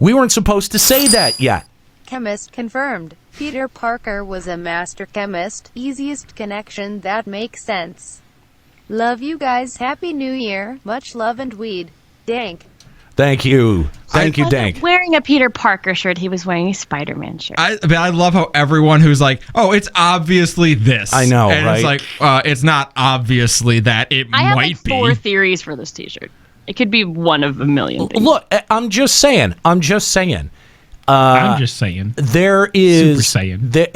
We weren't supposed to say that yet. Chemist confirmed. Peter Parker was a master chemist. Easiest connection that makes sense. Love you guys. Happy New Year. Much love and weed. Dank. Thank you. Thank you, Dank. Wearing a Peter Parker shirt, he was wearing a Spider-Man shirt. I love how everyone who's like, oh, it's obviously this. I know, and right? It's like, it's not obviously that. It I have might like 4 be. theories for this T-shirt. It could be one of a million things. Look, I'm just saying. I'm just saying. There is Super Saiyan. There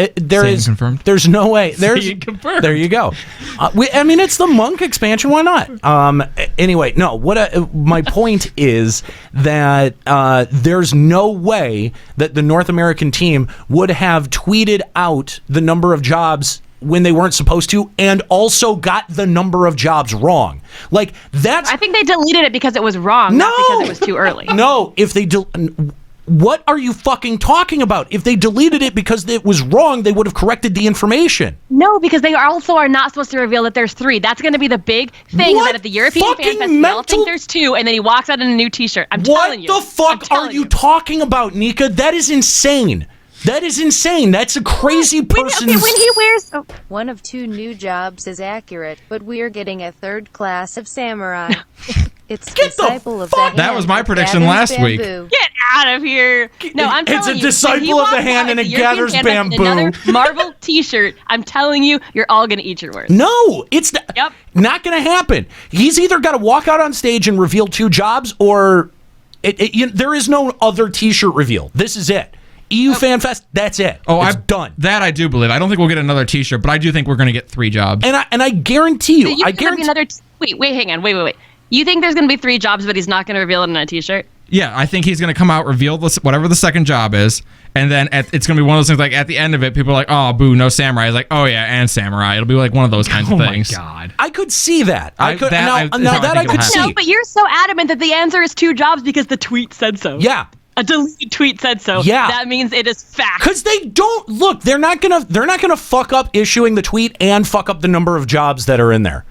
Saiyan is confirmed. There's no way. There's Saiyan confirmed. There you go. It's the Monk expansion. Why not? Anyway, no. My point is that there's no way that the North American team would have tweeted out the number of jobs when they weren't supposed to, and also got the number of jobs wrong. Like that's. I think they deleted it because it was wrong, not because it was too early. No, if they what are you fucking talking about? If they deleted it because it was wrong, they would have corrected the information. No, because they also are not supposed to reveal that there's 3. That's going to be the big thing. What That at the European fucking Fan Fest, they all mental- think there's 2, and then he walks out in a new T-shirt. I'm telling you. What the fuck are you talking about, Nika? That is insane. That is insane. That's a crazy person. When he wears... Oh. One of 2 new jobs is accurate, but we're getting a 3rd class of samurai. It's Get the disciple of the fuck- hand. That was my that prediction gathers last week. bamboo. Get out of here. No, I'm It's telling a you. disciple when he of the walks hand out and at it the European gathers Fan Fest in bamboo. Another Marvel T-shirt. I'm telling you, you're all going to eat your words. No, it's Yep. not going to happen. He's either got to walk out on stage and reveal 2 jobs, or there is no other T-shirt reveal. This is it. EU Fan Fest, that's it. It's done. That I do believe. I don't think we'll get another T-shirt, but I do think we're going to get 3 jobs. And I guarantee you, I guarantee another. Wait, hang on. Wait. You think there's going to be 3 jobs, but he's not going to reveal it in a T-shirt? Yeah, I think he's going to come out, reveal whatever the second job is, and then it's going to be one of those things like at the end of it, people are like, oh, boo, no samurai. He's like, oh, yeah, and samurai. It'll be like one of those kinds of things. Oh, my God. I could see that. I could it'll see. No, but you're so adamant that the answer is 2 jobs because the tweet said so. Yeah. A deleted tweet said so. Yeah. That means it is fact. Because they don't look. They're not gonna fuck up issuing the tweet and fuck up the number of jobs that are in there.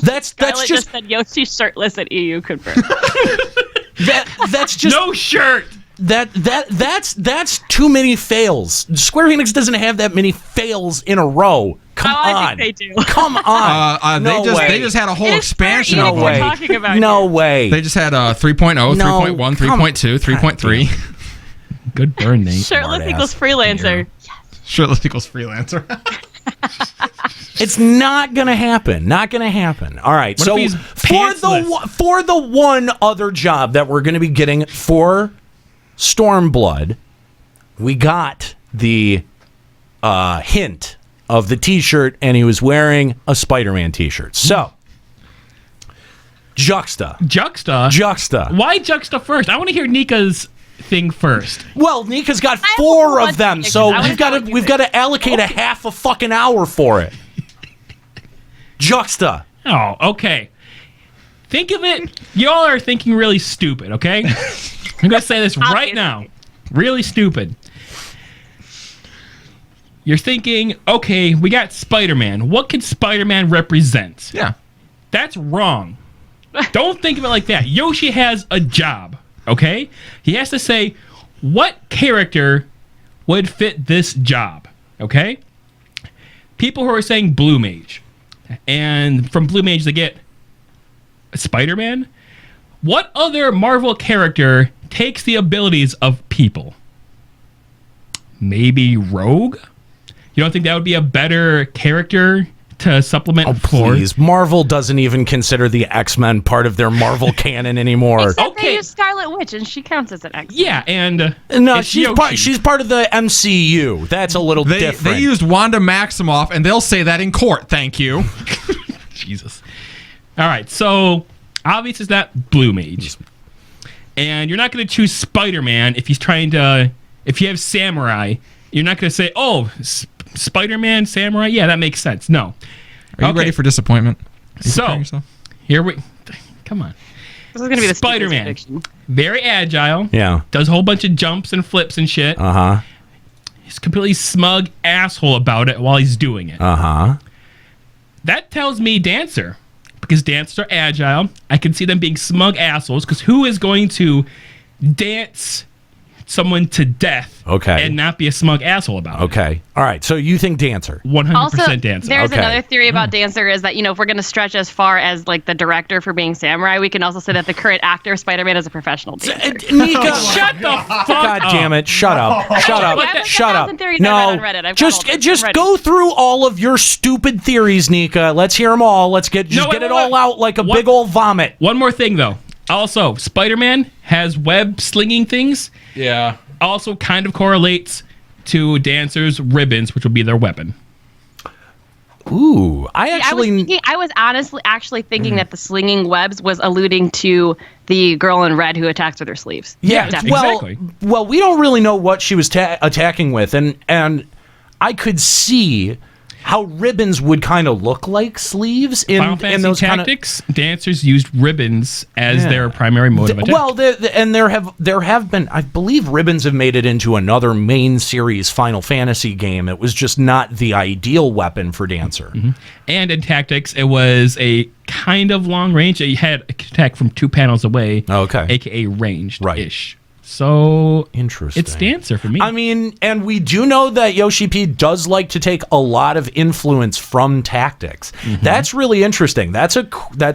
That's Scarlett just said Yoshi shirtless at EU confirmed. that's just No shirt. that's too many fails. Square Enix doesn't have that many fails in a row. Come on. I think they do. Come on. No way. They just had a whole It is expansion Square of Enix No we're way. talking about No here. way. They just had 3.0, No, 3.1, 3.2, 3.3. Good burn, Nate. Shirtless Smartass. equals freelancer. Shirtless equals freelancer. It's not gonna happen. Not gonna happen. All right. What so if he's for the one other job that we're gonna be getting for Stormblood, we got the hint of the T-shirt, and he was wearing a Spider-Man T-shirt. So, Juxta. Why Juxta first? I want to hear Nika's thing first. Well, Nika's got have 4 one of them, prediction. so I wanna we've got to allocate a half a fucking hour for it. Juxta. Oh, okay. Think of it. Y'all are thinking really stupid, okay? I'm going to say this right now. Really stupid. You're thinking, okay, we got Spider-Man. What could Spider-Man represent? Yeah. That's wrong. Don't think of it like that. Yoshi has a job, okay? He has to say, what character would fit this job, okay? People who are saying Blue Mage. And from Blue Mage, they get Spider-Man. What other Marvel character takes the abilities of people? Maybe Rogue? You don't think that would be a better character to supplement? Oh, please. Marvel doesn't even consider the X-Men part of their Marvel canon anymore. Except they use Scarlet Witch, and she counts as an X. Yeah, and No, it's she's Yoshi. part of the MCU. That's a little different. They used Wanda Maximoff, and they'll say that in court. Thank you. Jesus. All right, so obviously it's not Blue Mage, and you're not going to choose Spider-Man if he's trying to. If you have Samurai, you're not going to say, "Oh, Spider-Man, Samurai." Yeah, that makes sense. No. Are you ready for disappointment? Are you So preparing yourself? here we. Come on. This is going to be the Spider-Man. prediction. Very agile. Yeah. Does a whole bunch of jumps and flips and shit. Uh-huh. He's completely smug asshole about it while he's doing it. Uh-huh. That tells me Dancer. Because dancers are agile. I can see them being smug assholes. Because who is going to dance someone to death. Okay. And not be a smug asshole about it. Okay. All right. So you think Dancer? 100% Also, Dancer. there's Okay. another theory about Dancer is that, if we're going to stretch as far as like the director for being Samurai, we can also say that the current actor Spider-Man is a professional dancer. Nika, Shut the fuck God up. damn it! Shut up! Shut up! I have like Shut up! 1,000 theories I read on Reddit. I've got just all of them. just I'm ready. go through all of your stupid theories, Nika. Let's hear them all. Let's get wait, it all out like a What- big old vomit. One more thing, though. Also, Spider-Man has web slinging things. Yeah. Also kind of correlates to Dancer's ribbons, which will be their weapon. Ooh, I was honestly actually thinking that the slinging webs was alluding to the girl in red who attacks with her sleeves. Yeah, definitely. well, we don't really know what she was attacking with, and I could see how ribbons would kind of look like sleeves Final in Fantasy those kind of. Tactics, dancers used ribbons as Yeah. their primary mode of attack. Well, there have been, I believe, ribbons have made it into another main series Final Fantasy game. It was just not the ideal weapon for Dancer. And in Tactics, it was a kind of long range. You had a attack from 2 panels away. Okay. AKA ranged-ish. Right. So Interesting. it's Dancer for me. I mean, and we do know that Yoshi P does like to take a lot of influence from Tactics. That's really interesting. That's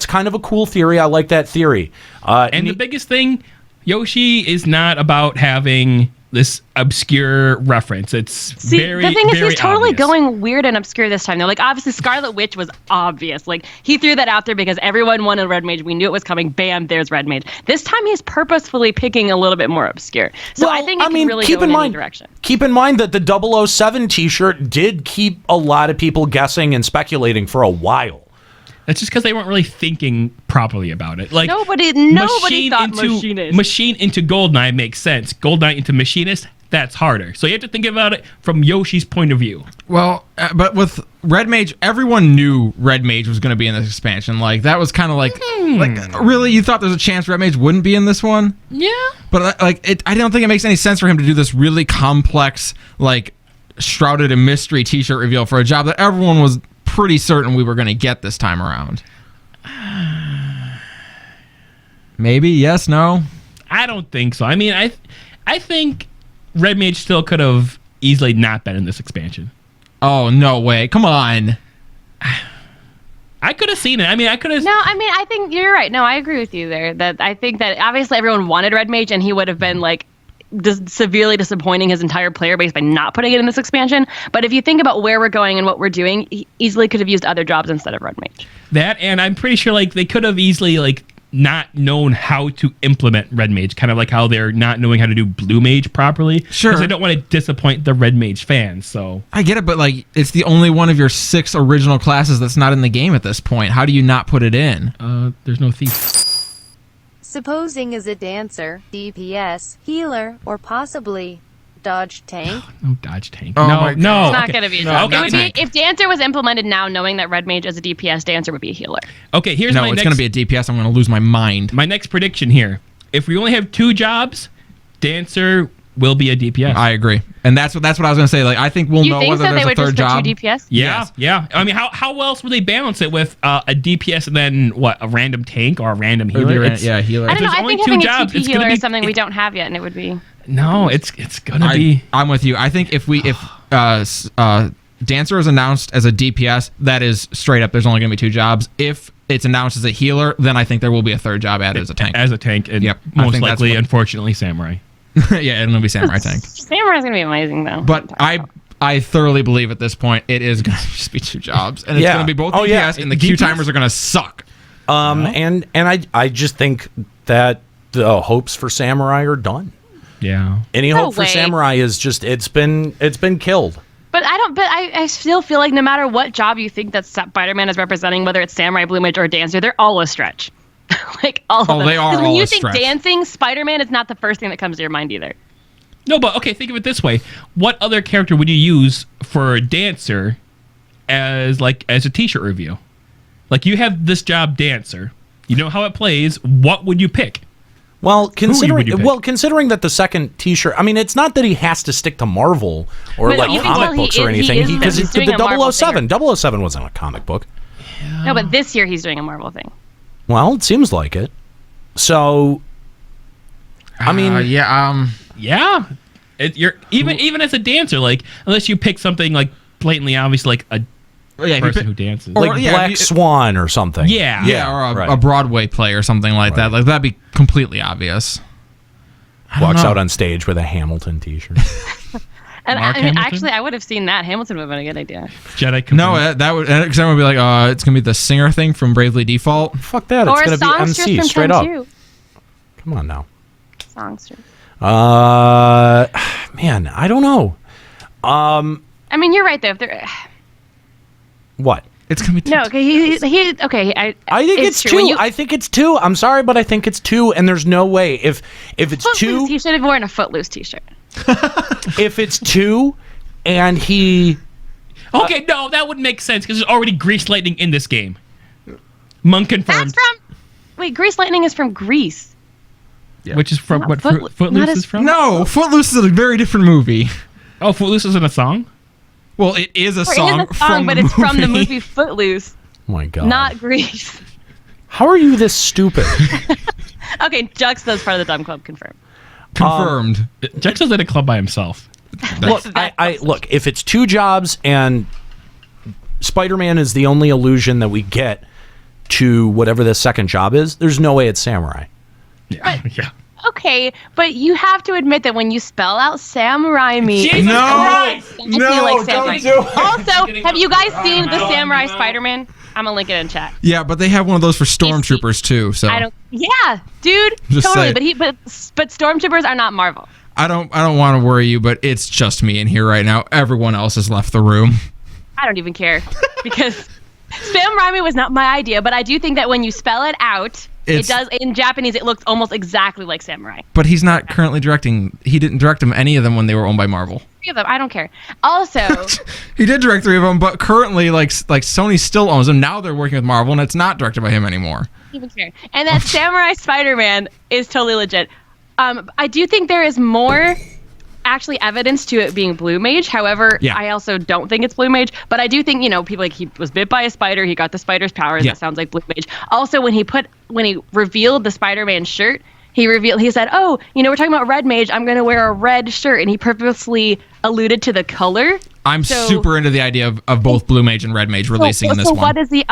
kind of a cool theory. I like that theory. And the biggest thing, Yoshi is not about having this obscure reference. It's See, very, the thing is, very he's totally obvious. going weird and obscure this time. Though, like obviously, Scarlet Witch was obvious. Like he threw that out there because everyone wanted Red Mage. We knew it was coming. Bam, there's Red Mage. This time, he's purposefully picking a little bit more obscure. So I think it can really go in any direction. Keep in mind that the 007 T-shirt did keep a lot of people guessing and speculating for a while. That's just because they weren't really thinking properly about it. Like Nobody thought Machinist. Machine into Goldeneye makes sense. Goldeneye into Machinist, that's harder. So you have to think about it from Yoshi's point of view. Well, but with Red Mage, everyone knew Red Mage was going to be in this expansion. Like that was kind of like really, you thought there's a chance Red Mage wouldn't be in this one? Yeah. But I don't think it makes any sense for him to do this really complex, like shrouded in mystery T-shirt reveal for a job that everyone was pretty certain we were going to get this time around. Maybe yes, no. I don't think so. I mean, I think Red Mage still could have easily not been in this expansion. Oh no way! Come on. I could have seen it. I mean, I could have. No, I mean, I think you're right. No, I agree with you there. That I think that obviously everyone wanted Red Mage, and he would have been like severely disappointing his entire player base by not putting it in this expansion. But if you think about where we're going and what we're doing, he easily could have used other jobs instead of Red Mage. That, and I'm pretty sure like they could have easily like not known how to implement Red Mage, kind of like how they're not knowing how to do Blue Mage properly. Sure. Because they don't want to disappoint the Red Mage fans. So I get it, but like it's the only one of your 6 original classes that's not in the game at this point. How do you not put it in? there's no thief. Supposing as a dancer, DPS, healer, or possibly dodge tank. No dodge tank. Oh no, my God. no. It's not okay. going to be a No, job. not It would be, tank. if Dancer was implemented now, knowing that Red Mage as a DPS, Dancer would be a healer. Okay, here's No, my it's next. going to be a DPS. I'm going to lose my mind. My next prediction here. If we only have 2 jobs, Dancer will be a DPS. I agree, and that's what I was going to say. Like I think we'll You know think whether so? there's They a would third just put job. 2 DPS? Yeah, Yes. yeah. I mean, how else would they balance it with a DPS and then what, a random tank or a random healer? It's- healer. I don't know. there's I only think 2 having jobs, a TP it's gonna healer be- is something we don't have yet, and it would be. No, it's gonna be. I'm with you. I think if Dancer is announced as a DPS, that is straight up. There's only going to be 2 jobs. If it's announced as a healer, then I think there will be a third job added as a tank. As a tank, and Yep, I most think that's likely, what- unfortunately, Samurai. Yeah, it'll be Samurai tank. Samurai's going to be amazing, though. But I thoroughly believe at this point it is going to just be 2 jobs, and it's Yeah. going to be both Oh, DPS, yeah. and the Q DPS? timers are going to suck. And I just think that the hopes for Samurai are done. Yeah. Any No hope for way. Samurai is just it's been killed. But I still feel like no matter what job you think that Spider-Man is representing, whether it's Samurai, Blue Mage, or Dancer, they're all a stretch. Like all of Oh, them. they are 'Cause when all you a think stretch. dancing, Spider-Man is not the first thing that comes to your mind either. No, but okay, think of it this way. What other character would you use for a Dancer as a t-shirt review? Like you have this job Dancer. You know how it plays. What would you pick? Well, would you pick? considering that the second T-shirt, I mean, it's not that he has to stick to Marvel or But like you think, comic well, he books or is- he anything, is, because he's it's doing a Marvel the thing. 007. 007 wasn't a comic book. No, but this year he's doing a Marvel thing. Well, it seems like it. So, I mean, Yeah, you're even as a dancer, like unless you pick something like blatantly obvious, like a person who dances. Or- Like yeah, Black you- Swan or something. Yeah. Yeah, or right. a Broadway play or something like that. Like that'd be completely obvious. Walks know. out on stage with a Hamilton T-shirt. And Mark I mean, Hamilton? actually, I would have seen that. Hamilton would have been a good idea. Jedi. No, that would because everyone would be like, it's gonna be the singer thing from Bravely Default. Fuck that. It's Or a going to be songstress MC from straight Ten up. Two. Come on now. Songstress. Man, I don't know. I mean, you're right though. If they're What? It's gonna be no, okay, he okay. I think it's true. When two. you- I think it's two. I'm sorry, but I think it's two, and there's no way if it's Footloose, two. he should have worn a Footloose t-shirt. If it's two, and he. Okay, no, that would make sense because there's already Grease Lightning in this game. Monk confirmed. That's from. Wait, Grease Lightning is from Grease. Which is from Not what Footloose- Footloose not is as- from? No, Footloose is a very different movie. Oh, Footloose isn't a song? Well, it is a Or song, it is a song, but it's from the movie Footloose, Oh my God. not Grease. How are you this stupid? Okay, Juxta's part of the Dumb Club confirmed. Confirmed. Jackson's at a club by himself. Look, I look. If it's two jobs and Spider-Man is the only allusion that we get to whatever the second job is, there's no way it's Samurai. Yeah. Yeah. Okay, but you have to admit that when you spell out Sam Raimi, Jesus No, Christ! I feel like Sam don't Raimi. do it. Also, have you guys seen the Samurai Spider-Man? I'm gonna link it in chat. Yeah, but they have one of those for stormtroopers too. So I don't. Yeah, dude, Just totally. say it. But stormtroopers are not Marvel. I don't want to worry you, but it's just me in here right now. Everyone else has left the room. I don't even care because Sam Raimi was not my idea. But I do think that when you spell it out, It's- it does in Japanese. It looks almost exactly like Samurai. But he's not currently directing. He didn't direct them any of them when they were owned by Marvel. Three of them. I don't care. Also, He did direct 3 of them, but currently, like Sony still owns them. Now they're working with Marvel, and it's not directed by him anymore. I don't even care. And that Samurai Spider-Man is totally legit. I do think there is more actually evidence to it being Blue Mage. However, Yeah. I also don't think it's Blue Mage. But I do think, people like he was bit by a spider. He got the spider's powers. Yeah. That sounds like Blue Mage. Also, when he revealed the Spider-Man shirt, he said, "Oh, we're talking about Red Mage. I'm going to wear a red shirt," and he purposely alluded to the color. I'm So- super into the idea of both Blue Mage and Red Mage releasing in this so one. what is the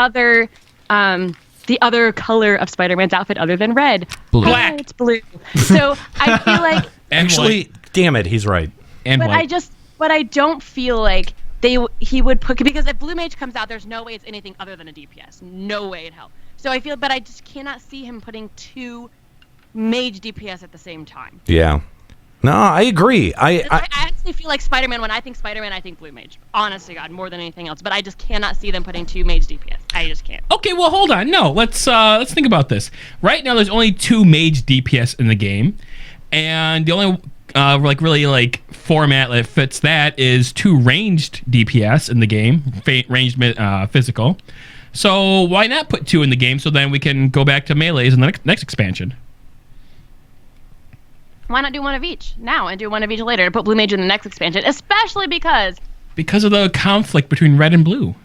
other color of Spider-Man's outfit other than red? Blue. Black. It's blue. So I feel like, And Actually, white. damn it, he's right. And but white. I don't feel like he would put, because if Blue Mage comes out, there's no way it's anything other than a DPS. No way in hell. So I feel, but I just cannot see him putting two Mage DPS at the same time. Yeah. No, I agree. I actually feel like Spider-Man, when I think Spider-Man, I think Blue Mage. Honest to God, more than anything else. But I just cannot see them putting two Mage DPS. I just can't. Okay, well, hold on. No, let's think about this. Right now, there's only 2 mage DPS in the game, and the only really format that fits that is 2 ranged DPS in the game, ranged physical. So why not put 2 in the game so then we can go back to melees in the next expansion? Why not do one of each now and do one of each later and put Blue Mage in the next expansion? Especially because Because of the conflict between red and blue.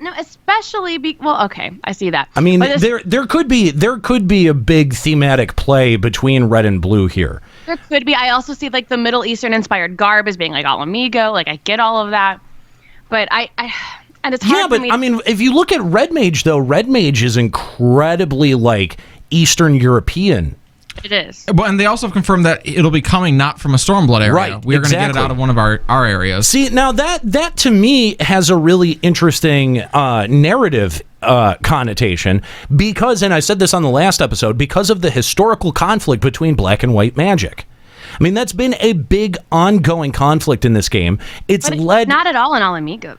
well, okay, I see that. I mean, But there could be a big thematic play between red and blue here. there could be. I also see like the Middle Eastern inspired garb as being like all amigo. Like I get all of that, but I and it's hard Yeah, for but me. I mean, if you look at Red Mage, though, Red Mage is incredibly Eastern European. It is. But and they also have confirmed that it'll be coming not from a Stormblood area. Right, We are going to get it exactly. out of one of our areas. See, now that to me has a really interesting narrative connotation because, and I said this on the last episode, because of the historical conflict between black and white magic. I mean, that's been a big ongoing conflict in this game. It's But led. not at all in all amigo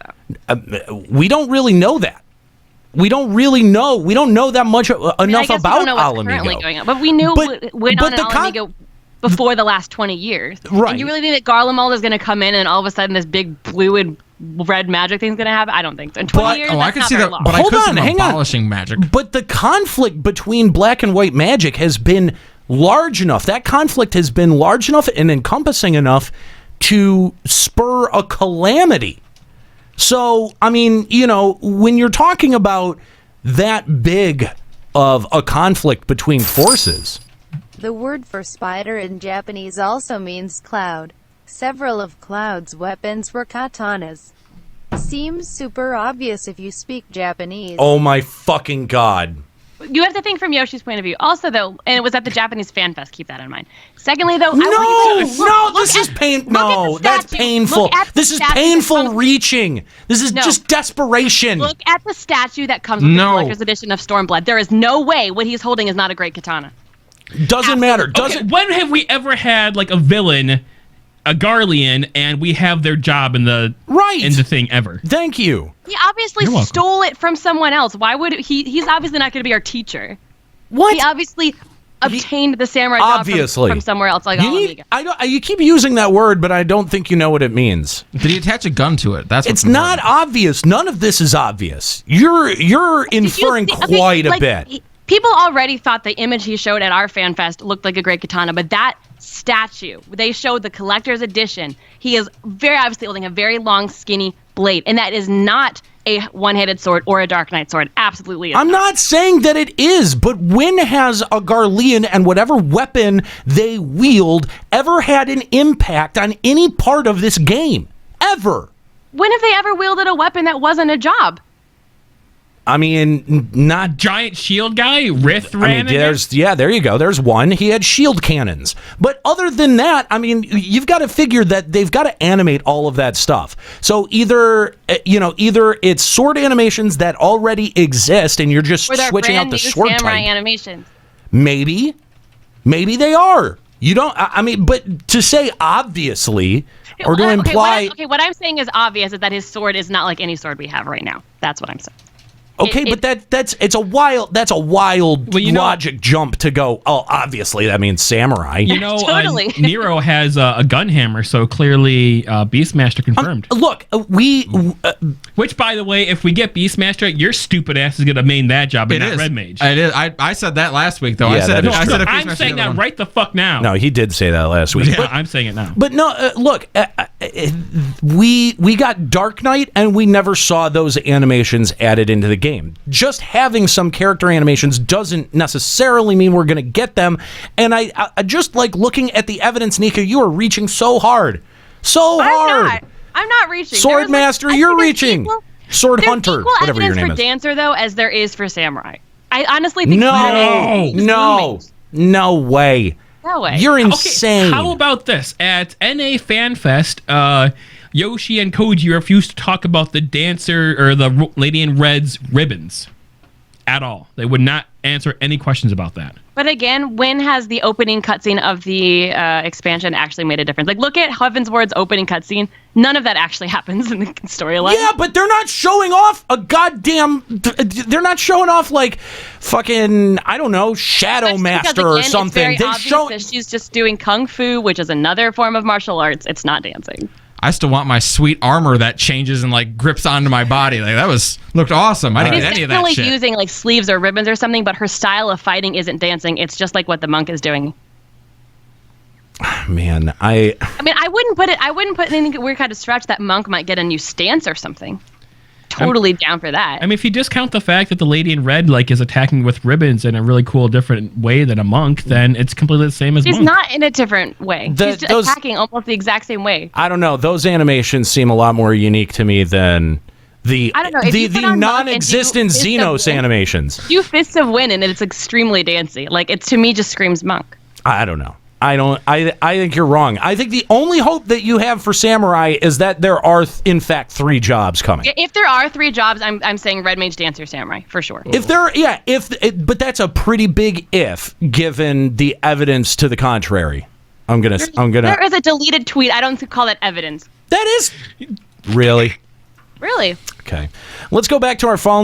though. We don't really know that. We don't really know. We don't know that much I mean, I enough guess we about don't know what's currently Alamigo. going on, but we knew But- went but on the Alamigo before the last 20 years. Right. And you really think that Garlemald is going to come in and all of a sudden this big blue and red magic thing's going to happen? I don't think so. In 20 years, I that's could not see very that, long. but I Hold could see on, them hang on. abolishing magic. But the conflict between black and white magic has been large enough. That conflict has been large enough and encompassing enough to spur a calamity. So, I mean, when you're talking about that big of a conflict between forces, The word for spider in Japanese also means cloud. Several of Cloud's weapons were katanas. Seems super obvious if you speak Japanese. Oh my fucking god. You have to think from Yoshi's point of view. Also, though, and it was at the Japanese Fan Fest. Keep that in mind. Secondly, though, This is pain. No, that's painful. This is painful reaching. This is just desperation. Look at the statue that comes with the collector's edition of Stormblood. There is no way what he's holding is not a great katana. Doesn't matter. Okay, when have we ever had like a villain, a Garlean, and we have their job in the thing ever? Thank you. He obviously stole it from someone else. Why would he's obviously not going to be our teacher. What? He obviously obtained the samurai job from somewhere else. Like, you keep using that word, but I don't think you know what it means. Did he attach a gun to it? That's it's not obvious. None of this is obvious. You're inferring quite a bit. People already thought the image he showed at our Fan Fest looked like a great katana, but that statue, they showed the collector's edition. He is very obviously holding a very long, skinny blade, and that is not a one-handed sword or a Dark Knight sword. Absolutely is. I'm not saying that it is, but when has a Garlean and whatever weapon they wield ever had an impact on any part of this game? Ever? When have they ever wielded a weapon that wasn't a job? I mean, not giant shield guy, Rith. I mean, there you go. There's one. He had shield cannons. But other than that, I mean, you've got to figure that they've got to animate all of that stuff. So either it's sword animations that already exist, and you're just switching out the sword type. Samurai animations. Maybe they are. You don't. I mean, but to say obviously or to imply. What I'm saying is obvious is that his sword is not like any sword we have right now. That's what I'm saying. Okay, but that's a wild logic jump to go. Oh, obviously that means samurai. You know, totally. Nero has a gun hammer, so clearly Beastmaster confirmed. Look, which, by the way, if we get Beastmaster, your stupid ass is gonna main that job, and not Red Mage. It is. I said that last week, though. Yeah, I'm saying that right the fuck now. No, he did say that last week. Yeah, but, I'm saying it now. But no, look, we got Dark Knight, and we never saw those animations added into the game. Just having some character animations doesn't necessarily mean we're going to get them. And I just like looking at the evidence, Nika. You are reaching so hard, I'm not reaching. Sword Master, you're reaching. Sword Hunter, whatever your name is. For Dancer though, as there is for Samurai. I honestly think no way. No way. You're insane. Okay, how about this? At NA Fan Fest, Yoshi and Koji refused to talk about the Dancer or the Lady in Red's ribbons at all. They would not answer any questions about that. But again, when has the opening cutscene of the expansion actually made a difference? Like, look at Heavensward's opening cutscene. None of that actually happens in the storyline. Yeah, but they're not showing off a goddamn... They're not showing off, like, fucking, I don't know, Shadow Master or something. It's very obvious that she's just doing Kung Fu, which is another form of martial arts. It's not dancing. I still want my sweet armor that changes and like grips onto my body. Like that looked awesome. I didn't get any of that shit. She's definitely using like sleeves or ribbons or something, but her style of fighting isn't dancing. It's just like what the monk is doing. Man, I mean, I wouldn't put anything weird kind of stretch that monk might get a new stance or something. Totally down for that. I mean, if you discount the fact that the Lady in Red like is attacking with ribbons in a really cool, different way than a monk, then it's completely the same as. She's monk. not in a different way. She's attacking almost the exact same way. I don't know. Those animations seem a lot more unique to me than the non-existent Xenos animations. Do Fists of Wind, and it's extremely dancey. Like it to me just screams monk. I don't know. I think you're wrong. I think the only hope that you have for Samurai is that there are, in fact, 3 jobs coming. If there are 3 jobs, I'm saying Red Mage, Dancer, Samurai for sure. But that's a pretty big if, given the evidence to the contrary. There is a deleted tweet. I don't call that evidence. That is really. Really. Okay, let's go back to our phone line.